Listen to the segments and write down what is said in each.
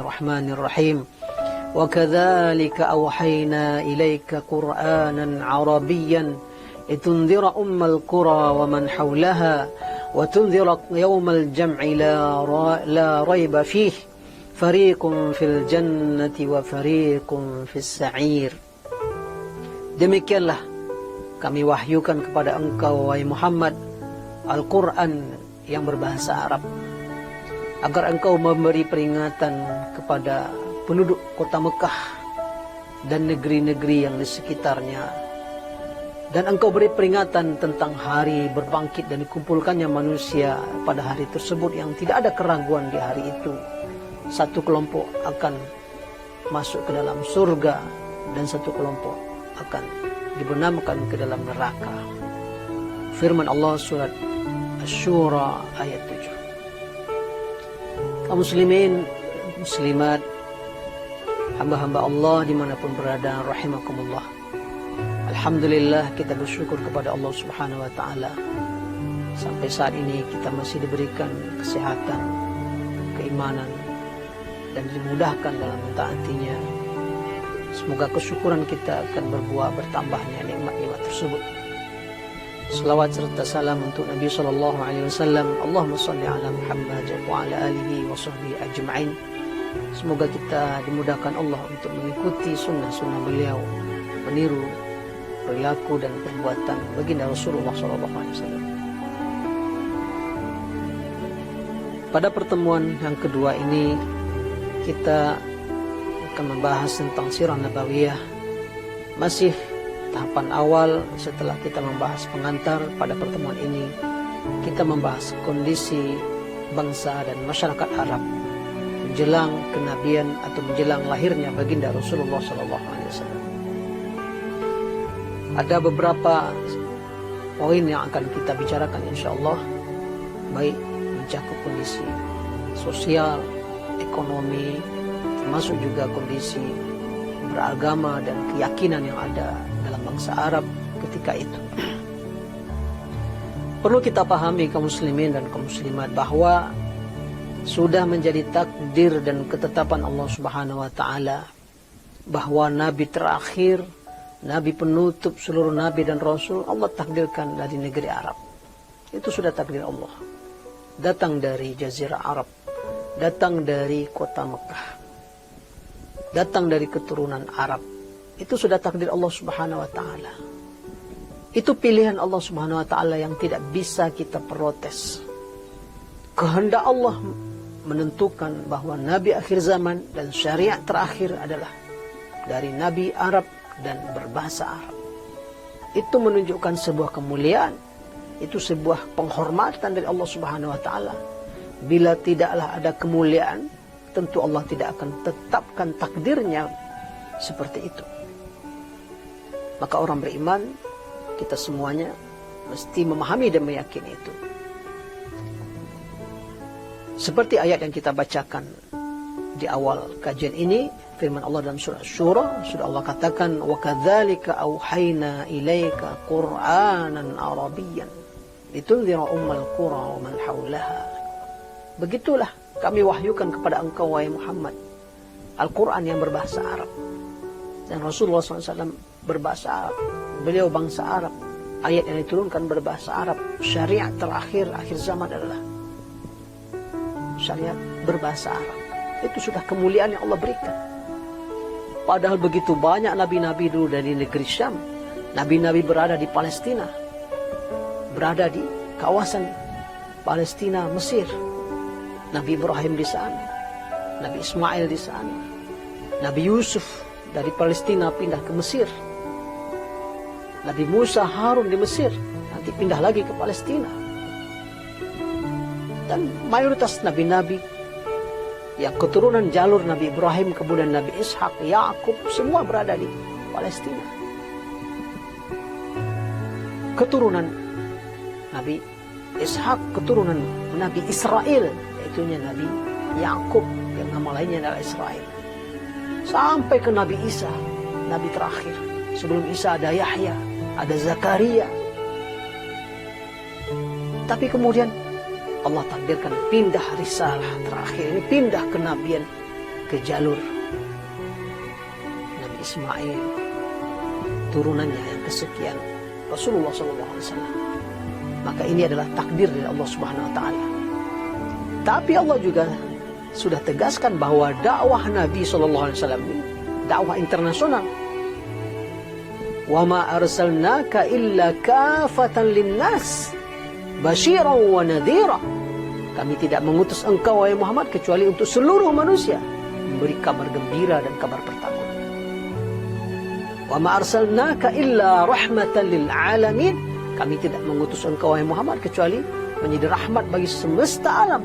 Bismillahirrahmanirrahim. Wa kadzalika awhayna ilaika Qur'anan Arabiyyan litundhira ummal qura wa man hawlaha wa tunzira yawmal jam'i la rayba fihi fariqun fil jannati wa fariqun fis sa'ir. Demikianlah kami wahyukan kepada engkau wahai Muhammad Al-Qur'an yang berbahasa Arab, agar engkau memberi peringatan kepada penduduk kota Mekah dan negeri-negeri yang di sekitarnya. Dan engkau beri peringatan tentang hari berbangkit dan dikumpulkannya manusia pada hari tersebut yang tidak ada keraguan di hari itu. Satu kelompok akan masuk ke dalam surga dan satu kelompok akan dibenamkan ke dalam neraka. Firman Allah surat Asy-Syura ayat 7. Kaum muslimin, muslimat, hamba-hamba Allah dimanapun berada, rahimakumullah. Alhamdulillah, kita bersyukur kepada Allah Subhanahu wa Ta'ala. Sampai saat ini kita masih diberikan kesehatan, keimanan, dan dimudahkan dalam mentaatinya. Semoga kesyukuran kita akan berbuah bertambahnya nikmat-nikmat tersebut. Selawat serta salam untuk Nabi sallallahu alaihi wasallam. Allahumma shalli ala Muhammad wa ala alihi wa sahbihi ajma'in. Semoga kita dimudahkan Allah untuk mengikuti sunnah-sunnah beliau, meniru perilaku dan perbuatan baginda Rasulullah sallallahu alaihi wasallam. Pada pertemuan yang kedua ini kita akan membahas tentang sirah nabawiyah. Masih tahapan awal setelah kita membahas pengantar. Pada pertemuan ini kita membahas kondisi bangsa dan masyarakat Arab menjelang kenabian atau menjelang lahirnya baginda Rasulullah SAW. Ada beberapa poin yang akan kita bicarakan insyaallah, baik mencakup kondisi sosial, ekonomi, termasuk juga kondisi beragama dan keyakinan yang ada dalam bangsa Arab ketika itu. Perlu kita pahami kaum muslimin dan kaum muslimat bahwa sudah menjadi takdir dan ketetapan Allah Subhanahu wa Ta'ala bahwa nabi terakhir, nabi penutup seluruh nabi dan rasul, Allah takdirkan dari negeri Arab. Itu sudah takdir Allah. Datang dari Jazirah Arab, datang dari kota Mekah, datang dari keturunan Arab. Itu sudah takdir Allah Subhanahu wa Ta'ala. Itu pilihan Allah Subhanahu wa Ta'ala yang tidak bisa kita protes. Kehendak Allah menentukan bahwa nabi akhir zaman dan syariat terakhir adalah dari nabi Arab dan berbahasa Arab. Itu menunjukkan sebuah kemuliaan, itu sebuah penghormatan dari Allah Subhanahu wa Ta'ala. Bila tidaklah ada kemuliaan, tentu Allah tidak akan tetapkan takdirnya seperti itu. Maka orang beriman, kita semuanya mesti memahami dan meyakini itu. Seperti ayat yang kita bacakan di awal kajian ini, firman Allah dalam surah Asy-Syura, sudah Allah katakan, wa kadzalika auhayna ilaika Qur'anan Arabiyyan litundhira ummal qura wa man hawlaha. Begitulah kami wahyukan kepada engkau wahai Muhammad Al-Qur'an yang berbahasa Arab. Dan Rasulullah SAW berbahasa Arab, beliau bangsa Arab, ayat yang diturunkan berbahasa Arab. Syariat terakhir akhir zaman adalah syariat berbahasa Arab. Itu sudah kemuliaan yang Allah berikan. Padahal begitu banyak nabi-nabi dulu dari negeri Syam. Nabi-nabi berada di Palestina, berada di kawasan Palestina, Mesir. Nabi Ibrahim di sana, Nabi Ismail di sana, Nabi Yusuf dari Palestina pindah ke Mesir, Nabi Musa Harun di Mesir, nanti pindah lagi ke Palestina. Dan mayoritas nabi-nabi yang keturunan jalur Nabi Ibrahim, kemudian Nabi Ishak, Yakub, semua berada di Palestina. Keturunan Nabi Ishak, keturunan Nabi Israel, yaitu Nabi Yakub, yang nama lainnya adalah Israel. Sampai ke Nabi Isa, Nabi terakhir. Sebelum Isa ada Yahya, ada Zakaria. Tapi kemudian Allah takdirkan pindah risalah terakhir ini, pindah kenabian ke jalur Nabi Ismail, turunannya yang kesekian, Rasulullah SAW. Maka ini adalah takdir dari Allah Subhanahu Wa Taala. Tapi Allah juga sudah tegaskan bahwa dakwah Nabi SAW ini dakwah internasional. Wa ma arsalnaka illa kafatan linnas basyiran wa nadhira. Kami tidak mengutus engkau wahai Muhammad kecuali untuk seluruh manusia, memberi kabar gembira dan kabar pertama. Wa ma arsalnaka illa rahmatan lil alamin. Kami tidak mengutus engkau wahai Muhammad kecuali menjadi rahmat bagi semesta alam.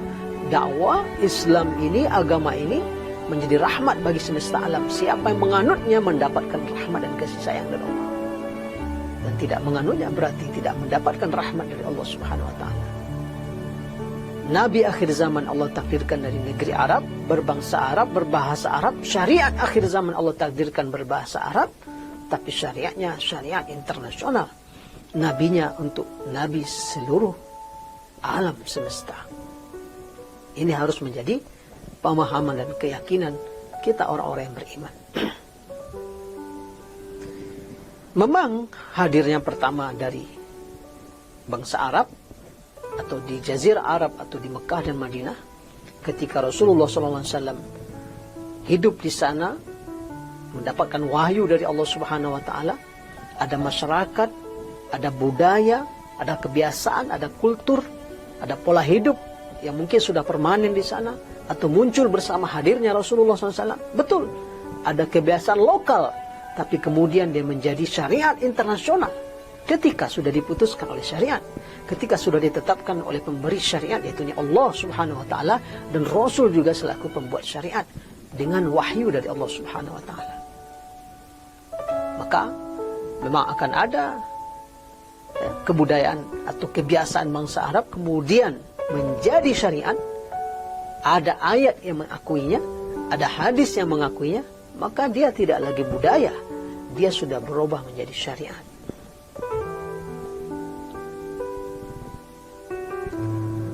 Dakwah Islam ini, agama ini menjadi rahmat bagi semesta alam. Siapa yang menganutnya mendapatkan rahmat dan kasih sayang dari Allah. Dan tidak menganutnya berarti tidak mendapatkan rahmat dari Allah Subhanahu Wa Taala. Nabi akhir zaman Allah takdirkan dari negeri Arab, berbangsa Arab, berbahasa Arab. Syariat akhir zaman Allah takdirkan berbahasa Arab, tapi syariatnya syariat internasional. Nabinya untuk nabi seluruh alam semesta. Ini harus menjadi pemahaman dan keyakinan kita orang-orang yang beriman. Memang hadirnya pertama dari bangsa Arab atau di Jazirah Arab atau di Mekah dan Madinah, ketika Rasulullah SAW hidup di sana, mendapatkan wahyu dari Allah Subhanahu Wa Taala, ada masyarakat, ada budaya, ada kebiasaan, ada kultur, ada pola hidup yang mungkin sudah permanen di sana atau muncul bersama hadirnya Rasulullah SAW. Betul, ada kebiasaan lokal, tapi kemudian dia menjadi syariat internasional ketika sudah diputuskan oleh syariat, ketika sudah ditetapkan oleh pemberi syariat, yaitu Allah Subhanahu Wa Taala, dan Rasul juga selaku pembuat syariat dengan wahyu dari Allah Subhanahu Wa Taala. Maka memang akan ada kebudayaan atau kebiasaan bangsa Arab kemudian menjadi syariat. Ada ayat yang mengakuinya, ada hadis yang mengakuinya, maka dia tidak lagi budaya, dia sudah berubah menjadi syariat.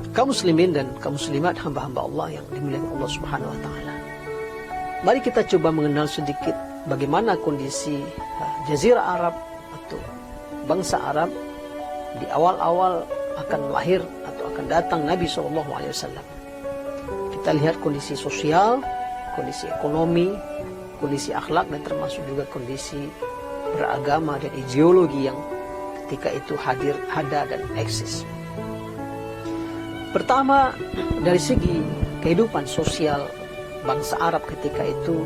Kaum muslimin dan kaum muslimat, hamba-hamba Allah yang dimuliakan Allah Subhanahu Wa Taala, mari kita coba mengenal sedikit bagaimana kondisi Jazirah Arab atau bangsa Arab di awal-awal akan lahir atau akan datang Nabi SAW. Kita lihat kondisi sosial, kondisi ekonomi, kondisi akhlak, dan termasuk juga kondisi beragama dan ideologi yang ketika itu ada dan eksis. Pertama, dari segi kehidupan sosial bangsa Arab ketika itu,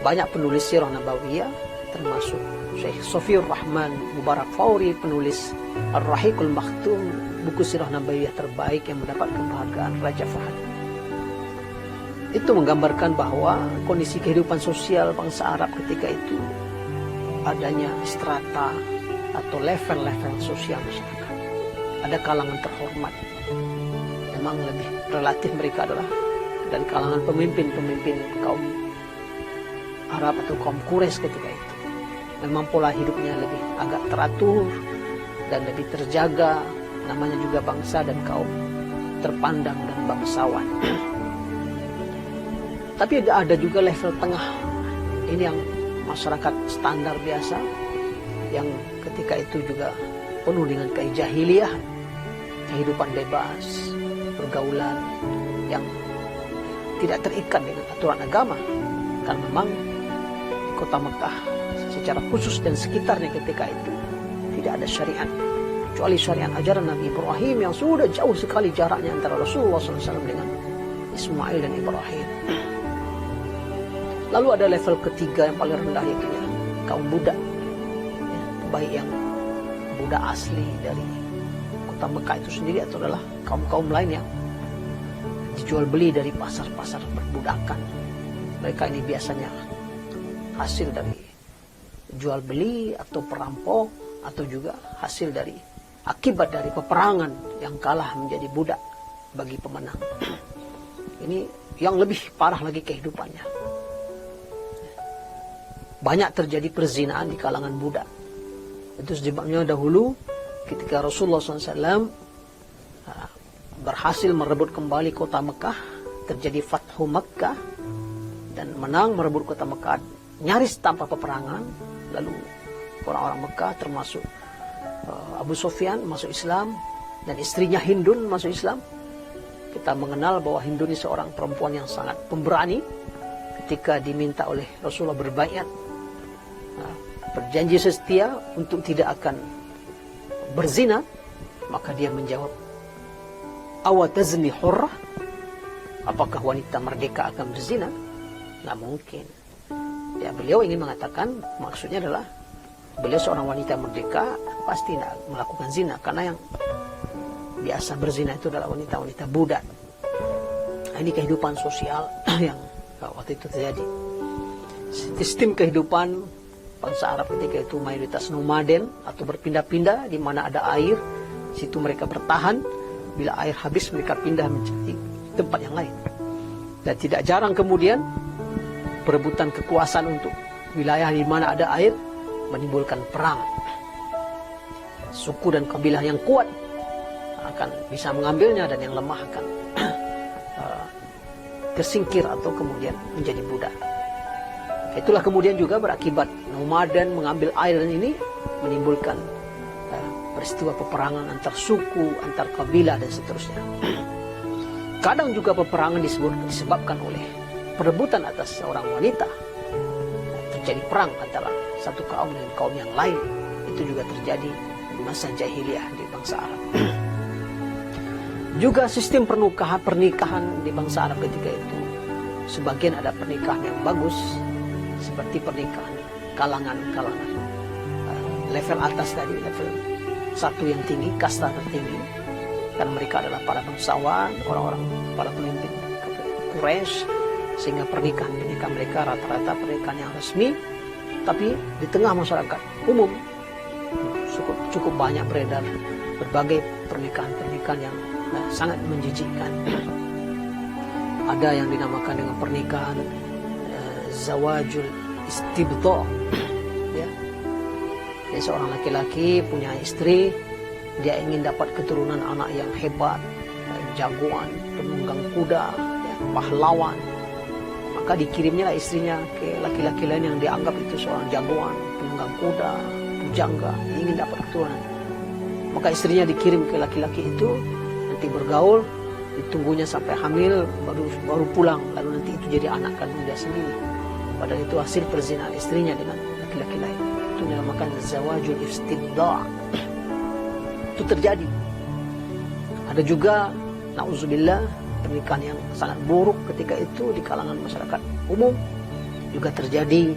banyak penulis sirah nabawiyah, termasuk Syekh Sofiur Rahman Mubarak Fauri, penulis Ar-Rahiqul Makhtum, buku sirah nabawiyah terbaik yang mendapatkan penghargaan Raja Fahad. Itu menggambarkan bahwa kondisi kehidupan sosial bangsa Arab ketika itu adanya strata atau level-level sosial masyarakat. Ada kalangan terhormat, memang lebih relatif mereka adalah dari kalangan pemimpin-pemimpin kaum Arab atau kaum Quraisy ketika itu. Memang pola hidupnya lebih agak teratur dan lebih terjaga, namanya juga bangsa dan kaum terpandang dan bangsawan. Tapi ada juga level tengah, ini yang masyarakat standar biasa, yang ketika itu juga penuh dengan kejahiliahan, kehidupan bebas, pergaulan yang tidak terikat dengan aturan agama. Karena memang di kota Mekah secara khusus dan sekitarnya ketika itu tidak ada syariat, kecuali syariat ajaran Nabi Ibrahim yang sudah jauh sekali jaraknya antara Rasulullah SAW dengan Ismail dan Ibrahim. Lalu ada level ketiga yang paling rendah, yaitu kaum budak, ya, baik yang budak asli dari kota Mekah itu sendiri atau adalah kaum-kaum lain yang dijual beli dari pasar-pasar perbudakan. Mereka ini biasanya hasil dari jual beli atau perampok, atau juga hasil dari akibat dari peperangan yang kalah menjadi budak bagi pemenang. Ini yang lebih parah lagi kehidupannya. Banyak terjadi perzinaan di kalangan budak. Itu sebabnya dahulu ketika Rasulullah SAW berhasil merebut kembali kota Mekah, terjadi Fathu Makkah, dan menang merebut kota Mekah nyaris tanpa peperangan. Lalu orang-orang Mekah termasuk Abu Sufyan masuk Islam dan istrinya Hindun masuk Islam. Kita mengenal bahwa Hindun ini seorang perempuan yang sangat pemberani. Ketika diminta oleh Rasulullah berbaiat, berjanji setia untuk tidak akan berzina, maka dia menjawab, awatazni hurrah, apakah wanita merdeka akan berzina? Nggak mungkin. Ya, beliau ingin mengatakan, maksudnya adalah beliau seorang wanita merdeka pasti tidak melakukan zina, karena yang biasa berzina itu adalah wanita-wanita budak. Nah, ini kehidupan sosial yang waktu itu terjadi. Sistem kehidupan bangsa Arab ketika itu mayoritas nomaden atau berpindah-pindah. Di mana ada air, situ mereka bertahan. Bila air habis, mereka pindah mencari tempat yang lain. Dan tidak jarang kemudian perebutan kekuasaan untuk wilayah di mana ada air menimbulkan perang. Suku dan kabilah yang kuat akan bisa mengambilnya, dan yang lemah akan tersingkir atau kemudian menjadi budak. Itulah kemudian juga berakibat nomaden mengambil air, dan ini menimbulkan peristiwa peperangan antar suku, antar kabilah, dan seterusnya. Kadang juga peperangan disebabkan oleh perebutan atas seorang wanita. Terjadi perang antara satu kaum dengan kaum yang lain. Itu juga terjadi di masa jahiliyah di bangsa Arab. Juga sistem pernikahan di bangsa Arab ketika itu, sebagian ada pernikahan yang bagus, seperti pernikahan kalangan-kalangan level atas tadi, level satu yang tinggi, kasta tertinggi, karena mereka adalah para bangsawan, orang-orang, para pemimpin Quraisy, sehingga pernikahan mereka rata-rata pernikahan yang resmi. Tapi di tengah masyarakat umum cukup banyak beredar berbagai pernikahan-pernikahan yang sangat menjijikkan. Ada yang dinamakan dengan pernikahan zawajul istibdha, ya. Jadi seorang laki-laki punya istri, dia ingin dapat keturunan anak yang hebat, jagoan, penunggang kuda, ya, pahlawan. Maka dikirimnya istrinya ke laki-laki lain yang dianggap itu seorang jagoan, penunggang kuda, pujangga, ingin dapat keturunan. Maka istrinya dikirim ke laki-laki itu, nanti bergaul, ditunggunya sampai hamil, baru pulang, lalu nanti itu jadi anak kandung dia sendiri. Padahal itu hasil perzinahan istrinya dengan laki-laki lain. Itu dinamakan zawajul istibdha. Itu terjadi. Ada juga, na'udzubillah, pernikahan yang sangat buruk ketika itu di kalangan masyarakat umum. Juga terjadi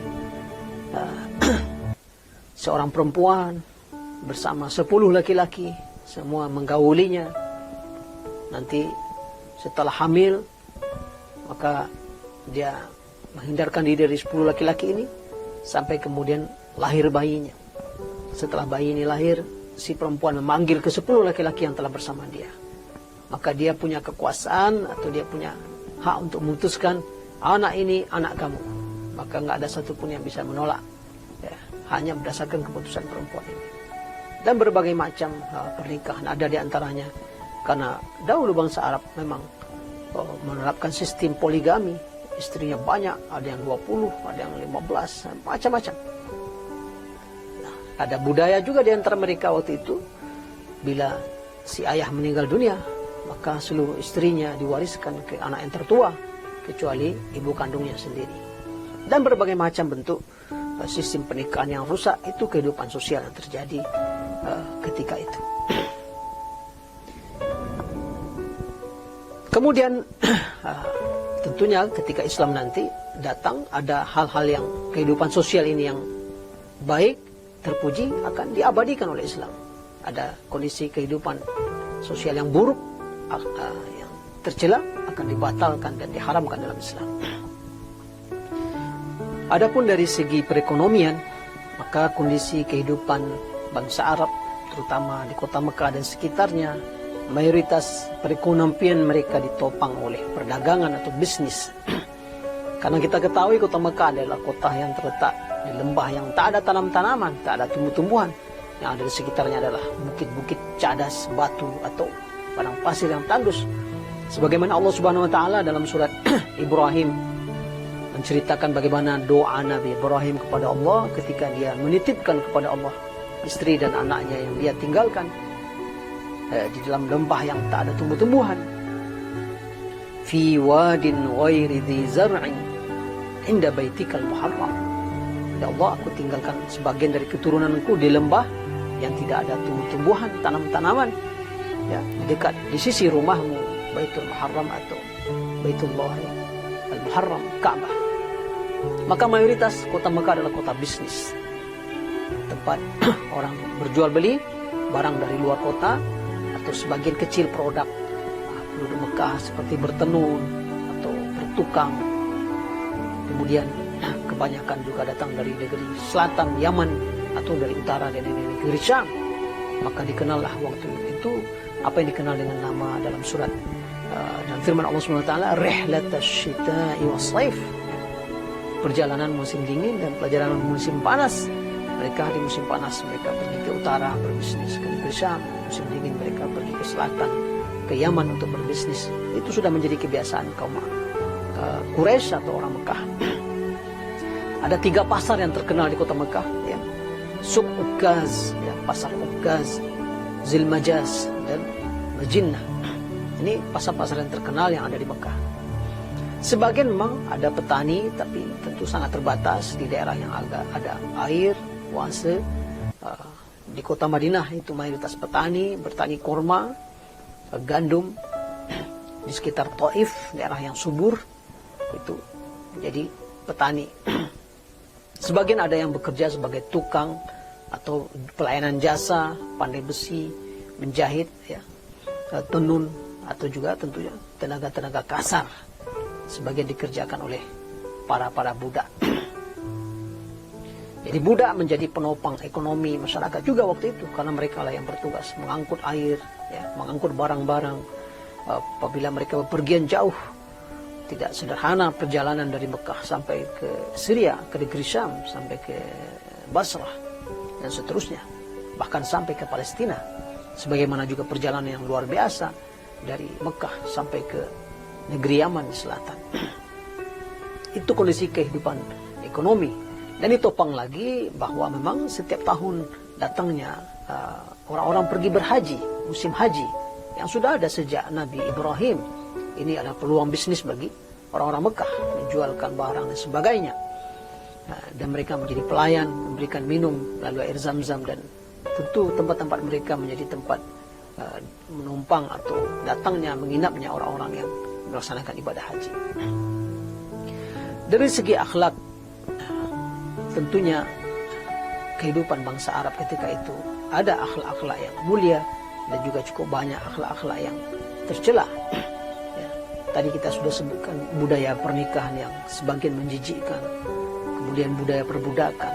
seorang perempuan bersama 10 laki-laki, semua menggaulinya. Nanti setelah hamil, maka dia menghindarkan diri dari 10 laki-laki ini sampai kemudian lahir bayinya. Setelah bayi ini lahir, si perempuan memanggil ke 10 laki-laki yang telah bersama dia. Maka dia punya kekuasaan atau dia punya hak untuk memutuskan, anak ini anak kamu. Maka nggak ada satupun yang bisa menolak, ya, hanya berdasarkan keputusan perempuan ini. Dan berbagai macam pernikahan ada di antaranya. Karena dahulu bangsa Arab memang menerapkan sistem poligami. Istrinya banyak, ada yang 20, ada yang 15, macam-macam. Nah, ada budaya juga di antara mereka waktu itu. Bila si ayah meninggal dunia, maka seluruh istrinya diwariskan ke anak yang tertua, kecuali ibu kandungnya sendiri. Dan berbagai macam bentuk sistem pernikahan yang rusak, itu kehidupan sosial yang terjadi ketika itu. Kemudian tentunya ketika Islam nanti datang, ada hal-hal yang kehidupan sosial ini yang baik, terpuji, akan diabadikan oleh Islam. Ada kondisi kehidupan sosial yang buruk, yang tercela, akan dibatalkan dan diharamkan dalam Islam. Adapun dari segi perekonomian, maka kondisi kehidupan bangsa Arab, terutama di kota Mekah dan sekitarnya, mayoritas perekonomian mereka ditopang oleh perdagangan atau bisnis. Karena kita ketahui kota Mekah adalah kota yang terletak di lembah yang tak ada tanam-tanaman, tak ada tumbuh-tumbuhan. Yang ada di sekitarnya adalah bukit-bukit cadas, batu atau padang pasir yang tandus. Sebagaimana Allah Subhanahu wa taala dalam surat Ibrahim menceritakan bagaimana doa Nabi Ibrahim kepada Allah ketika dia menitipkan kepada Allah istri dan anaknya yang dia tinggalkan di dalam lembah yang tak ada tumbuh-tumbuhan. Fi wadin ghairi dhi zar'in inda baitikal muharram. Ya Allah, aku tinggalkan sebagian dari keturunanku di lembah yang tidak ada tumbuh-tumbuhan, tanam-tanaman, ya, dekat di sisi rumahmu, Baitul Muharram atau Baitullah Al-Muharram, Ka'bah. Maka mayoritas kota Mekah adalah kota bisnis, tempat orang berjual beli barang dari luar kota atau sebagian kecil produk penduduk Mekah seperti bertenun atau bertukang. Kemudian kebanyakan juga datang dari negeri selatan, Yaman, atau dari utara, dari negeri Syam. Maka dikenallah waktu itu apa yang dikenal dengan nama dalam surat dan firman Allah SWT, rihlatash shita'i was-shaif, perjalanan musim dingin dan perjalanan musim panas. Mereka di musim panas mereka pergi ke utara berbisnis ke negeri Syam, musim dingin mereka pergi ke selatan, ke Yaman untuk berbisnis. Itu sudah menjadi kebiasaan kaum Quraisy atau orang Mekah. Ada 3 pasar yang terkenal di kota Mekah, ya. Suq Ukaz, ya, pasar Ukaz, Zilmajaz, dan Majinnah. Ini pasar-pasar yang terkenal yang ada di Mekah. Sebagian memang ada petani, tapi tentu sangat terbatas di daerah yang agak ada air, oase. Di kota Madinah itu mayoritas petani, bertani korma, gandum. Di sekitar Taif, daerah yang subur, itu menjadi petani. Sebagian ada yang bekerja sebagai tukang atau pelayanan jasa, pandai besi, menjahit, ya, tenun, atau juga tentunya tenaga-tenaga kasar. Sebagian dikerjakan oleh para budak. Jadi budak menjadi penopang ekonomi masyarakat juga waktu itu, karena mereka lah yang bertugas mengangkut air, ya, mengangkut barang-barang. Apabila mereka bepergian jauh, tidak sederhana perjalanan dari Mekah sampai ke Syria, ke negeri Syam, sampai ke Basrah, dan seterusnya. Bahkan sampai ke Palestina. Sebagaimana juga perjalanan yang luar biasa dari Mekah sampai ke negeri Yaman di selatan. Itu kondisi kehidupan ekonomi. Dan ditopang lagi bahwa memang setiap tahun datangnya orang-orang pergi berhaji, musim haji, yang sudah ada sejak Nabi Ibrahim. Ini adalah peluang bisnis bagi orang-orang Mekah, menjualkan barang dan sebagainya. Dan mereka menjadi pelayan, memberikan minum lalu air zam-zam, dan tentu tempat-tempat mereka menjadi tempat menumpang atau datangnya, menginapnya orang-orang yang melaksanakan ibadah haji. Dari segi akhlak, tentunya kehidupan bangsa Arab ketika itu ada akhlak-akhlak yang mulia dan juga cukup banyak akhlak-akhlak yang tercela. Tadi kita sudah sebutkan budaya pernikahan yang sebagian menjijikkan, kemudian budaya perbudakan,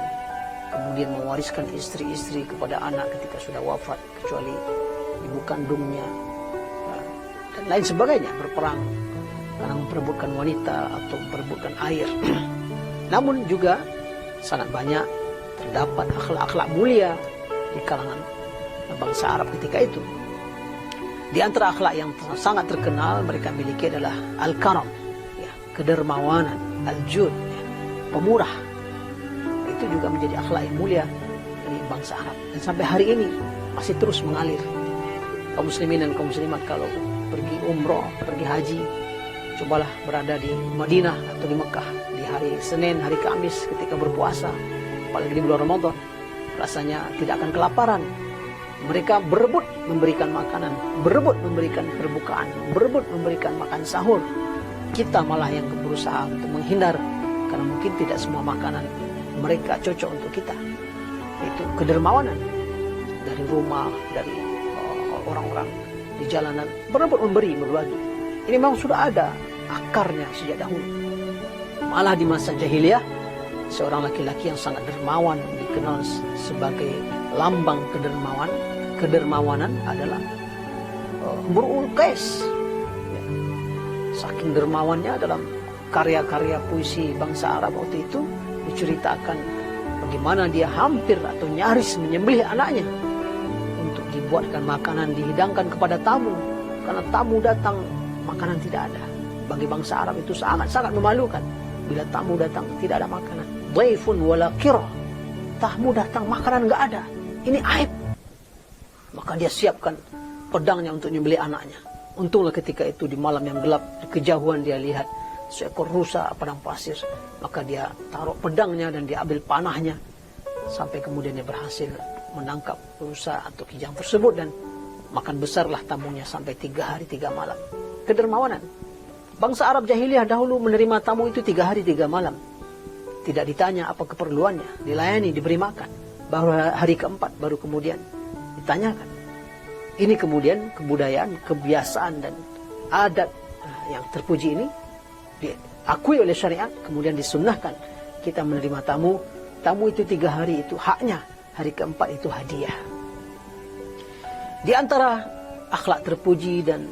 kemudian mewariskan istri-istri kepada anak ketika sudah wafat, kecuali ibu kandungnya, dan lain sebagainya, berperang karena memperebutkan wanita atau memperebutkan air. Namun juga sangat banyak terdapat akhlak-akhlak mulia di kalangan bangsa Arab ketika itu. Di antara akhlak yang sangat terkenal mereka miliki adalah al-karam, ya, kedermawanan, al-jud, ya, pemurah. Itu juga menjadi akhlak yang mulia dari bangsa Arab, dan sampai hari ini masih terus mengalir. Kaum muslimin dan kaum muslimat kalau pergi umroh, pergi haji, cobalah berada di Madinah atau di Mekah di hari Senin, hari Kamis ketika berpuasa, apalagi di bulan Ramadan, rasanya tidak akan kelaparan. Mereka berebut memberikan makanan, berebut memberikan perbukaan, berebut memberikan makan sahur. Kita malah yang berusaha untuk menghindar, karena mungkin tidak semua makanan mereka cocok untuk kita. Itu kedermawanan dari rumah, dari orang-orang di jalanan, berebut memberi, berbagi. Ini memang sudah ada akarnya sejak dahulu. Malah di masa jahiliyah, seorang laki-laki yang sangat dermawan dikenal sebagai lambang kedermawanan adalah Imru'ul Qais. Ya. Saking dermawannya dalam karya-karya puisi bangsa Arab waktu itu diceritakan bagaimana dia hampir atau nyaris menyembelih anaknya untuk dibuatkan makanan, dihidangkan kepada tamu. Karena tamu datang, makanan tidak ada. Bagi bangsa Arab itu sangat-sangat memalukan. bila tamu datang tidak ada makanan. Dhaifun wala qira. Tamu datang makanan enggak ada. Ini aib. Maka dia siapkan pedangnya untuk nyembelih anaknya. Untunglah ketika itu di malam yang gelap, di kejauhan dia lihat seekor rusa padang pasir. Maka dia taruh pedangnya dan dia ambil panahnya. Sampai kemudian dia berhasil menangkap rusa atau kijang tersebut dan makan besarlah tamunya sampai 3 hari 3 malam. Kedermawanan. Bangsa Arab jahiliyah dahulu menerima tamu itu 3 hari 3 malam. Tidak ditanya apa keperluannya, dilayani, diberi makan. Baru hari keempat baru kemudian ditanyakan. Ini kemudian kebudayaan, kebiasaan dan adat yang terpuji ini diakui oleh syariat, kemudian disunnahkan kita menerima tamu. Tamu itu 3 hari itu haknya, hari keempat itu hadiah. Di antara akhlak terpuji dan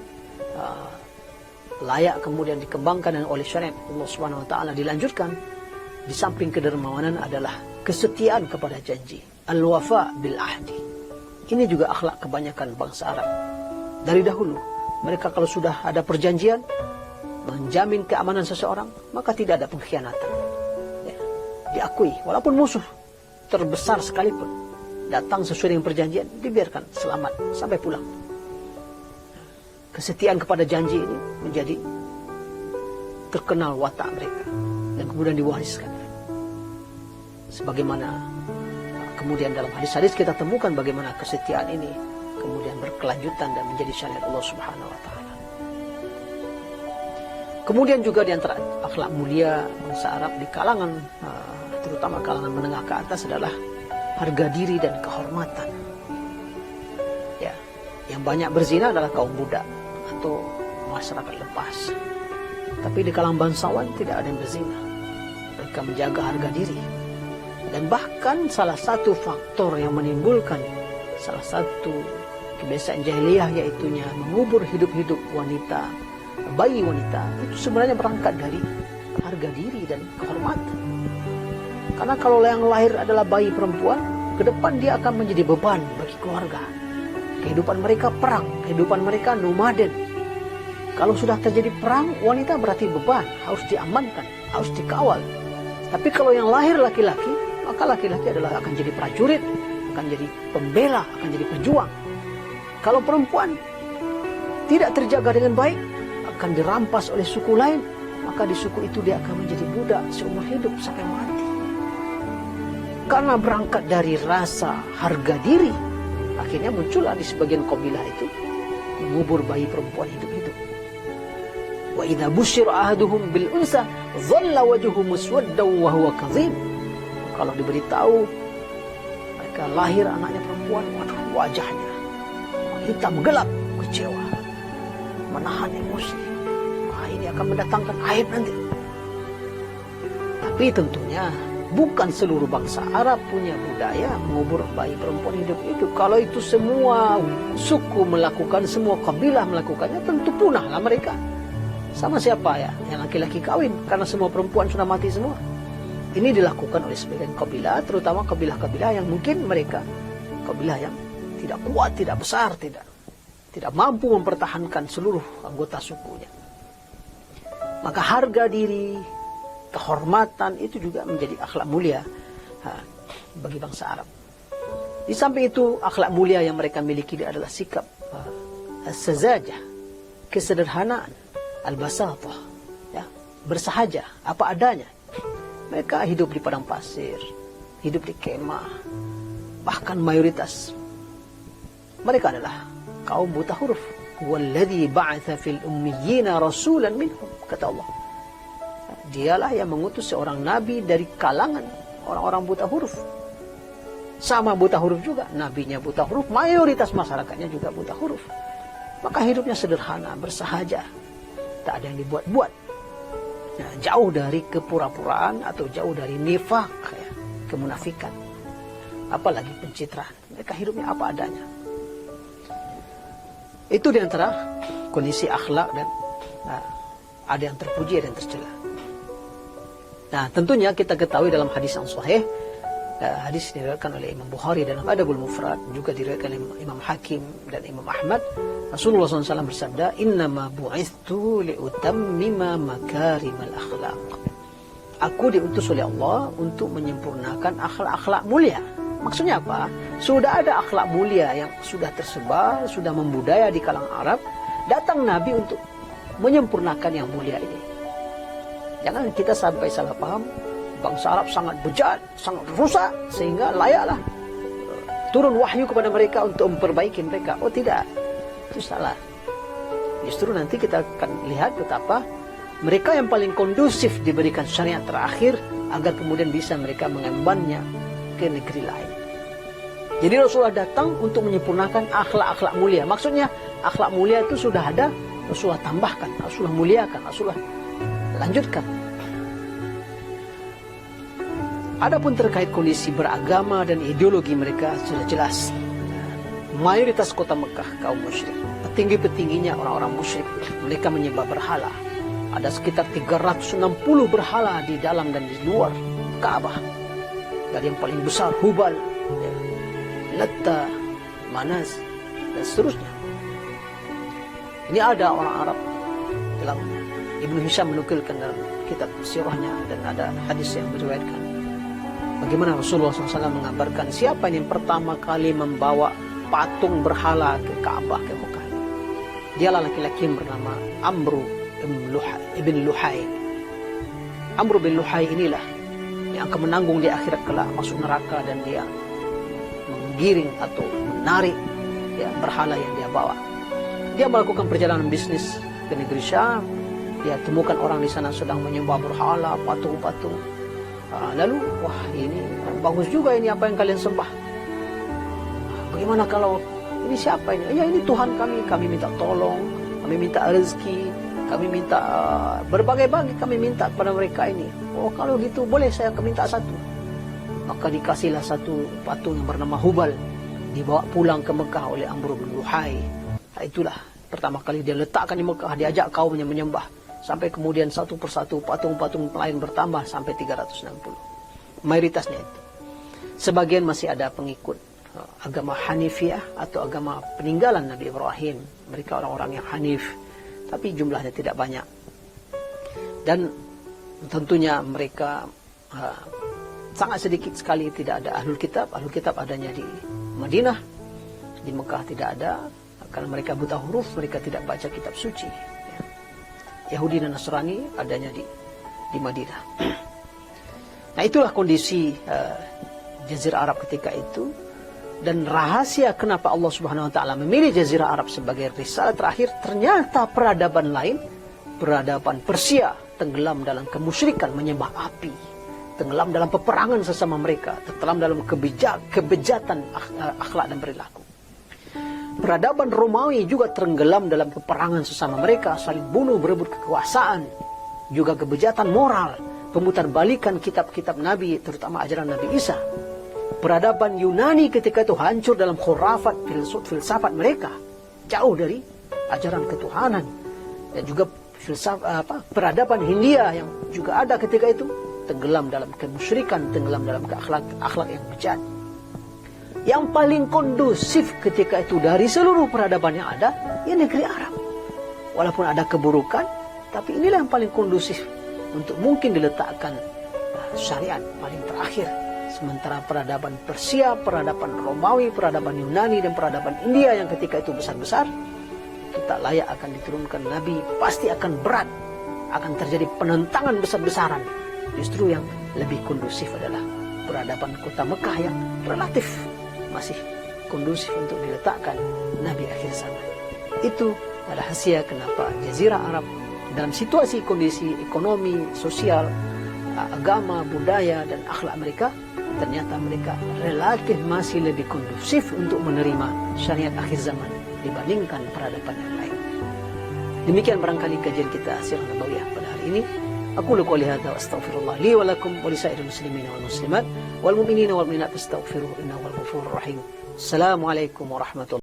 layak kemudian dikembangkan oleh syariat Allah Subhanahu wa taala dilanjutkan di samping kedermawanan adalah kesetiaan kepada janji, al-wafa bil ahdi. Ini juga akhlak kebanyakan bangsa Arab. Dari dahulu, mereka kalau sudah ada perjanjian, menjamin keamanan seseorang, maka tidak ada pengkhianatan. Ya, diakui, walaupun musuh terbesar sekalipun, datang sesuai dengan perjanjian, dibiarkan selamat sampai pulang. Kesetiaan kepada janji ini menjadi terkenal watak mereka, dan kemudian diwariskan. Sebagaimana kemudian dalam hadis-hadis kita temukan bagaimana kesetiaan ini kemudian berkelanjutan dan menjadi syariat Allah Subhanahu wa taala. Kemudian juga di antara akhlak mulia bangsa Arab di kalangan terutama kalangan menengah ke atas adalah harga diri dan kehormatan. Ya, yang banyak berzina adalah kaum budak atau masyarakat lepas. Tapi di kalangan bangsawan tidak ada yang berzina. Mereka menjaga harga diri. Dan bahkan salah satu faktor yang menimbulkan salah satu kebiasaan jahiliyah yaitunya mengubur hidup-hidup wanita, bayi wanita, itu sebenarnya berangkat dari harga diri dan kehormatan. Karena kalau yang lahir adalah bayi perempuan, ke depan dia akan menjadi beban bagi keluarga. Kehidupan mereka perang, kehidupan mereka nomaden. Kalau sudah terjadi perang, wanita berarti beban, harus diamankan, harus dikawal. Tapi kalau yang lahir laki-laki, maka laki-laki adalah akan jadi prajurit, akan jadi pembela, akan jadi pejuang. Kalau perempuan tidak terjaga dengan baik, akan dirampas oleh suku lain, maka di suku itu dia akan menjadi budak seumur hidup sampai mati. Karena berangkat dari rasa harga diri, akhirnya muncullah di sebagian kabilah itu mengubur bayi perempuan hidup-hidup. Wa idza busyira ahaduhum bil unsa dhalla wajhuhu muswaddan wa huwa kadhib. Kalau diberitahu mereka lahir anaknya perempuan, waduh, wajahnya hitam gelap, kecewa, menahan emosi. Ini akan mendatangkan aib nanti. Tapi tentunya bukan seluruh bangsa Arab punya budaya mengubur bayi perempuan hidup-hidup. Kalau itu semua suku melakukan, semua kabilah melakukannya, tentu punahlah mereka. Sama siapa ya? Yang laki-laki kawin, karena semua perempuan sudah mati semua. Ini dilakukan oleh sebagian kabilah, terutama kabilah-kabilah yang mungkin mereka kabilah yang tidak kuat, tidak besar, tidak mampu mempertahankan seluruh anggota sukunya. Maka harga diri, kehormatan itu juga menjadi akhlak mulia bagi bangsa Arab. Di samping itu, akhlak mulia yang mereka miliki adalah sikap as-sazajah, kesederhanaan, al-basatah, ya, bersahaja, apa adanya. Mereka hidup di padang pasir, hidup di kemah, bahkan mayoritas mereka adalah kaum buta huruf. Walladzi ba'atha fil ummiyina rasulan minhum, kata Allah. Dialah yang mengutus seorang nabi dari kalangan orang-orang buta huruf. Sama buta huruf juga, nabinya buta huruf, mayoritas masyarakatnya juga buta huruf. Maka hidupnya sederhana, bersahaja, tak ada yang dibuat-buat. Nah, jauh dari kepura-puraan atau jauh dari nifak, ya, kemunafikan, apalagi pencitraan. Mereka hidupnya apa adanya. Itu diantara kondisi akhlak dan ada yang terpuji, ada yang tercela. Nah, tentunya kita ketahui dalam hadis yang sahih, hadis diriwayatkan oleh Imam Bukhari dalam Adabul Mufrad, juga diriwayatkan oleh Imam Hakim dan Imam Ahmad. Rasulullah SAW bersabda, "Innama bu'ithtu li'utammima makarimal akhlaq." Aku diutus oleh Allah untuk menyempurnakan akhlak-akhlak mulia. Maksudnya apa? Sudah ada akhlak mulia yang sudah tersebar, sudah membudaya di kalangan Arab. Datang Nabi untuk menyempurnakan yang mulia ini. Jangan kita sampai salah paham. Bangsa Arab sangat bejat, sangat rusak, sehingga layaklah turun wahyu kepada mereka untuk memperbaiki mereka. Oh tidak, itu salah. Justru nanti kita akan lihat betapa mereka yang paling kondusif diberikan syariat terakhir agar kemudian bisa mereka mengembannya ke negeri lain. Jadi Rasulullah datang untuk menyempurnakan akhlak-akhlak mulia. Maksudnya akhlak mulia itu sudah ada, Rasulullah tambahkan, Rasulullah muliakan, Rasulullah lanjutkan. Adapun terkait kondisi beragama dan ideologi mereka sudah jelas. Mayoritas kota Mekah kaum musyrik, petinggi-petingginya orang-orang musyrik, mereka menyembah berhala. Ada sekitar 360 berhala di dalam dan di luar Ka'bah. Dari yang paling besar Hubal, Latta, Manas, dan seterusnya. Ini ada orang Arab dalam Ibnu Hisham menukilkan dalam kitab sirahnya, dan ada hadis yang meriwayatkan bagaimana Rasulullah SAW mengabarkan siapa yang pertama kali membawa patung berhala ke Ka'bah, ke Mekah. Dialah laki-laki yang bernama Amru ibn Luhai. Amru bin Luhai inilah yang akan menanggung di akhirat kelak masuk neraka, dan dia menggiring atau menarik berhala yang dia bawa. Dia melakukan perjalanan bisnis ke negeri Syam. Dia temukan orang di sana sedang menyembah berhala, patung-patung. Lalu, wah ini bagus juga ini apa yang kalian sembah. Bagaimana kalau ini siapa ini? Ya ini Tuhan kami minta tolong, kami minta rezeki, kami minta berbagai-bagai, kami minta kepada mereka ini. Oh kalau gitu boleh saya minta satu. Maka dikasihlah satu patung yang bernama Hubal, dibawa pulang ke Mekah oleh Amr bin Luhai. Nah, itulah pertama kali dia letakkan di Mekah, diajak kaumnya menyembah. Sampai kemudian satu persatu patung-patung lain bertambah sampai 360. Mayoritasnya itu. Sebagian masih ada pengikut agama Hanifiyah atau agama peninggalan Nabi Ibrahim. Mereka orang-orang yang Hanif, tapi jumlahnya tidak banyak. Dan tentunya mereka sangat sedikit sekali tidak ada Ahlul Kitab. Ahlul Kitab adanya di Madinah, di Mekah tidak ada, karena mereka buta huruf, mereka tidak baca kitab suci. Yahudi dan Nasrani adanya di Madinah. Nah itulah kondisi Jazirah Arab ketika itu. Dan rahasia kenapa Allah Subhanahu Wa Taala memilih Jazirah Arab sebagai risalah terakhir, ternyata peradaban lain, peradaban Persia, tenggelam dalam kemusyrikan, menyembah api, tenggelam dalam peperangan sesama mereka, tenggelam dalam kebejatan akhlak dan perilaku. Peradaban Romawi juga tenggelam dalam peperangan sesama mereka, saling bunuh, berebut kekuasaan, juga kebejatan moral, pemutarbalikan kitab-kitab Nabi, terutama ajaran Nabi Isa. Peradaban Yunani ketika itu hancur dalam khurafat, filsafat mereka, jauh dari ajaran ketuhanan. Dan juga peradaban Hindia yang juga ada ketika itu tenggelam dalam kemusyrikan, tenggelam dalam akhlak yang bejat. Yang paling kondusif ketika itu dari seluruh peradaban yang ada, ya negeri Arab. Walaupun ada keburukan, tapi inilah yang paling kondusif untuk mungkin diletakkan syariat paling terakhir. Sementara peradaban Persia, peradaban Romawi, peradaban Yunani, dan peradaban India yang ketika itu besar-besar, itu tak layak akan diturunkan Nabi, pasti akan berat, akan terjadi penentangan besar-besaran. Justru yang lebih kondusif adalah peradaban kota Mekah yang relatif masih kondusif untuk diletakkan Nabi akhir zaman. Itu adalah rahasia kenapa Jazirah Arab dalam situasi kondisi ekonomi, sosial, agama, budaya, dan akhlak mereka, ternyata mereka relatif masih lebih kondusif untuk menerima syariat akhir zaman dibandingkan peradaban yang lain. Demikian barangkali kajian kita Sirah Nabawiyah pada hari ini. Aku qouli hadza wa astaghfirullah li wa lakum wa lisairil muslimin wal muslimat wal mu'minina wal mu'minat fastaghfiruhu innahu wal ghafurur rahim. Assalamualaikum warahmatullahi